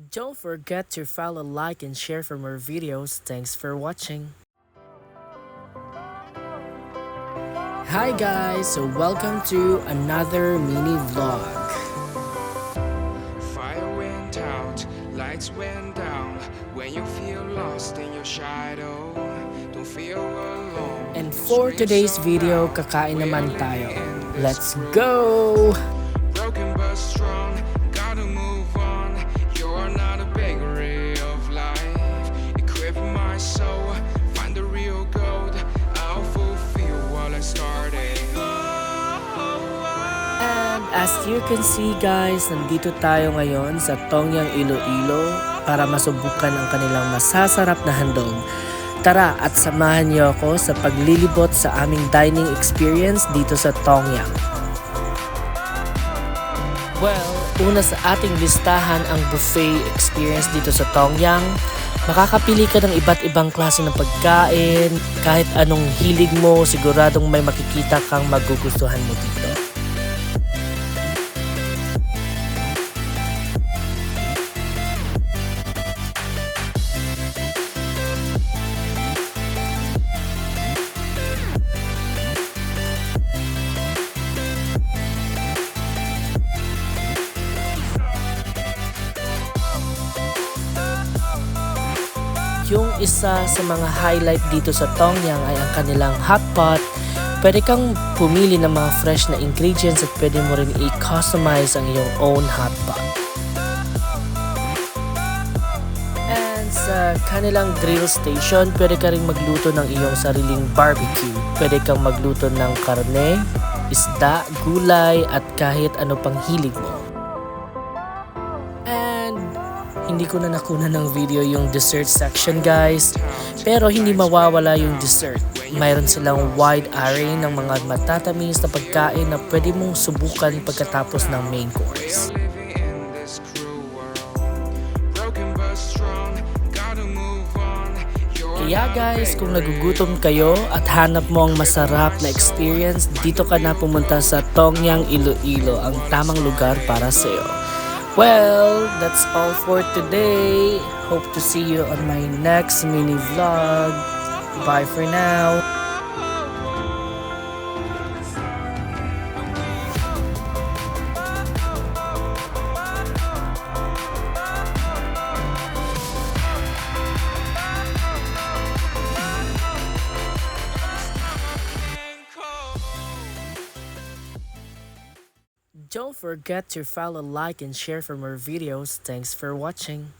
Don't forget to follow, like, and share for more videos. Thanks for watching. Hi guys, so welcome to another mini vlog. Fire went out, lights went down. When you feel lost in your shadow, don't feel alone. And for today's video, kakain naman tayo. Let's go! Broken but strong, gotta move on. You're not a bakery of life. Equip my soul, find the real gold. I'll fulfill what I started. And as you can see guys, nandito tayo ngayon sa Tongyang Iloilo para masubukan ang kanilang masasarap na handog. Tara at samahan niyo ako sa paglilibot sa aming dining experience dito sa Tongyang. Well, una sa ating listahan ang buffet experience dito sa Tongyang. Makakapili ka ng iba't ibang klase ng pagkain. Kahit anong hilig mo, siguradong may makikita kang magugustuhan mo dito. Yung isa sa mga highlight dito sa Tongyang ay ang kanilang hot pot. Pwede kang pumili ng mga fresh na ingredients at pwede mo rin i-customize ang iyong own hot pot. And sa kanilang grill station, pwede ka rin magluto ng iyong sariling barbecue. Pwede kang magluto ng karne, isda, gulay at kahit ano pang hilig mo. Hindi ko na nakuna ng video yung dessert section guys, pero hindi mawawala yung dessert. Mayroon silang wide array ng mga matatamis na pagkain na pwede mong subukan pagkatapos ng main course. Kaya guys, kung nagugutom kayo at hanap mo ang masarap na experience, dito ka na pumunta sa Tongyang Iloilo, ang tamang lugar para sa iyo. Well, that's all for today. Hope to see you on my next mini vlog. Bye for now. Don't forget to follow, like, and share for more videos. Thanks for watching.